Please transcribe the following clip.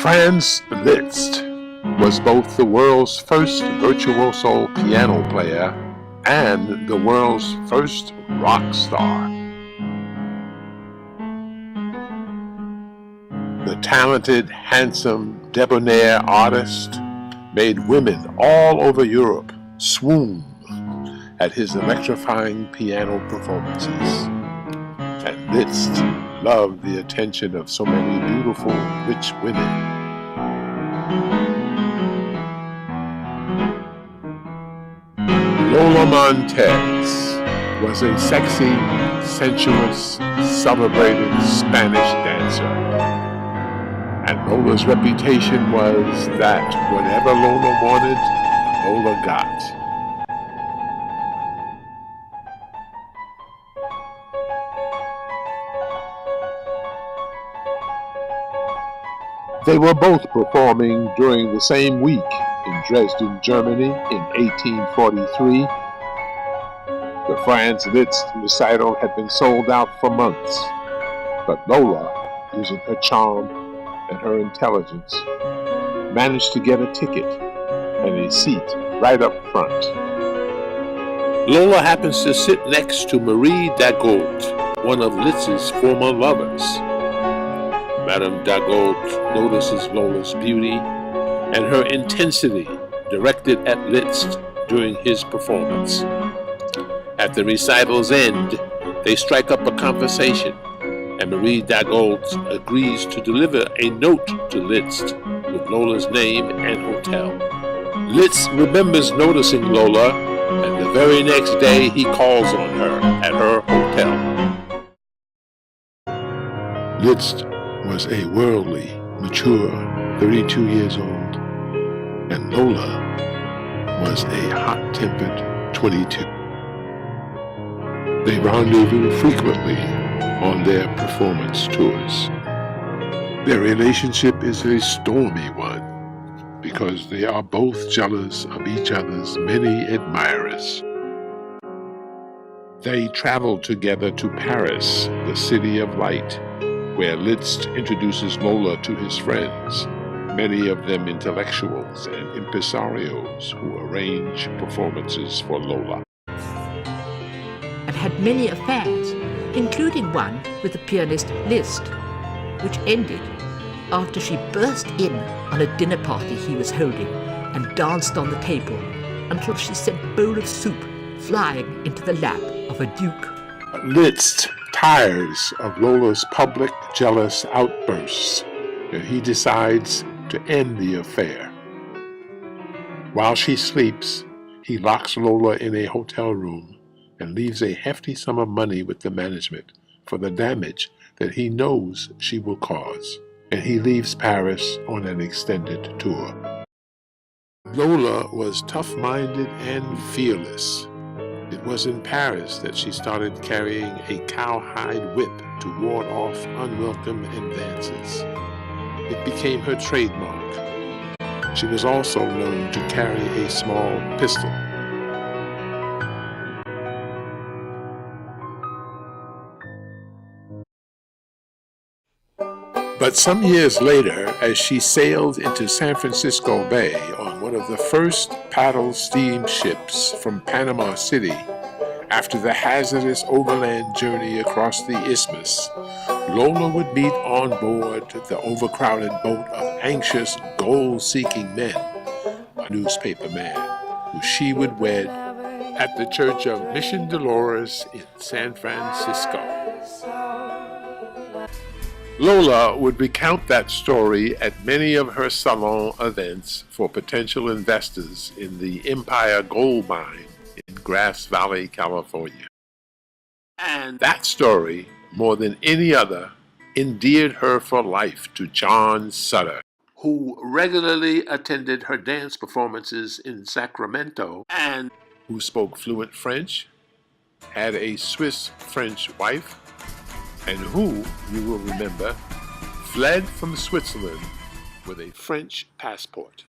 Franz Liszt was both the world's first virtuoso piano player and the world's first rock star. The talented, handsome, debonair artist made women all over Europe swoon at his electrifying piano performances. And Liszt loved the attention of so many beautiful, rich women. Lola Montez was a sexy, sensuous, celebrated Spanish dancer. And Lola's reputation was that whatever Lola wanted, Lola got. They were both performing during the same week in Dresden, Germany in 1843. The Franz Liszt recital had been sold out for months, but Lola, using her charm and her intelligence, managed to get a ticket and a seat right up front. Lola happens to sit next to Marie Dagoult, one of Liszt's former lovers. Madame Dagoult notices Lola's beauty and her intensity directed at Liszt during his performance. At the recital's end, they strike up a conversation, and Marie Dagoult agrees to deliver a note to Liszt with Lola's name and hotel. Liszt remembers noticing Lola, and the very next day he calls on her at her hotel. Liszt was a worldly, mature 32 years old, and Lola was a hot-tempered 22. They rendezvous frequently on their performance tours. Their relationship is a stormy one because they are both jealous of each other's many admirers. They travel together to Paris, the city of light, where Liszt introduces Lola to his friends, many of them intellectuals and impresarios who arrange performances for Lola. And had many affairs, including one with the pianist Liszt, which ended after she burst in on a dinner party he was holding and danced on the table until she sent a bowl of soup flying into the lap of a duke. Liszt tires of Lola's public jealous outbursts, and he decides to end the affair. While she sleeps, he locks Lola in a hotel room and leaves a hefty sum of money with the management for the damage that he knows she will cause, and he leaves Paris on an extended tour. Lola was tough-minded and fearless. It was in Paris that she started carrying a cowhide whip to ward off unwelcome advances. It became her trademark. She was also known to carry a small pistol. But some years later, as she sailed into San Francisco Bay on one of the first paddle steamships from Panama City, after the hazardous overland journey across the isthmus, Lola would meet on board the overcrowded boat of anxious, gold-seeking men, a newspaper man, who she would wed at the Church of Mission Dolores in San Francisco. Lola would recount that story at many of her salon events for potential investors in the Empire Gold Mine in Grass Valley, California. And that story, more than any other, endeared her for life to John Sutter, who regularly attended her dance performances in Sacramento and who spoke fluent French, had a Swiss-French wife, and who, you will remember, fled from Switzerland with a French passport.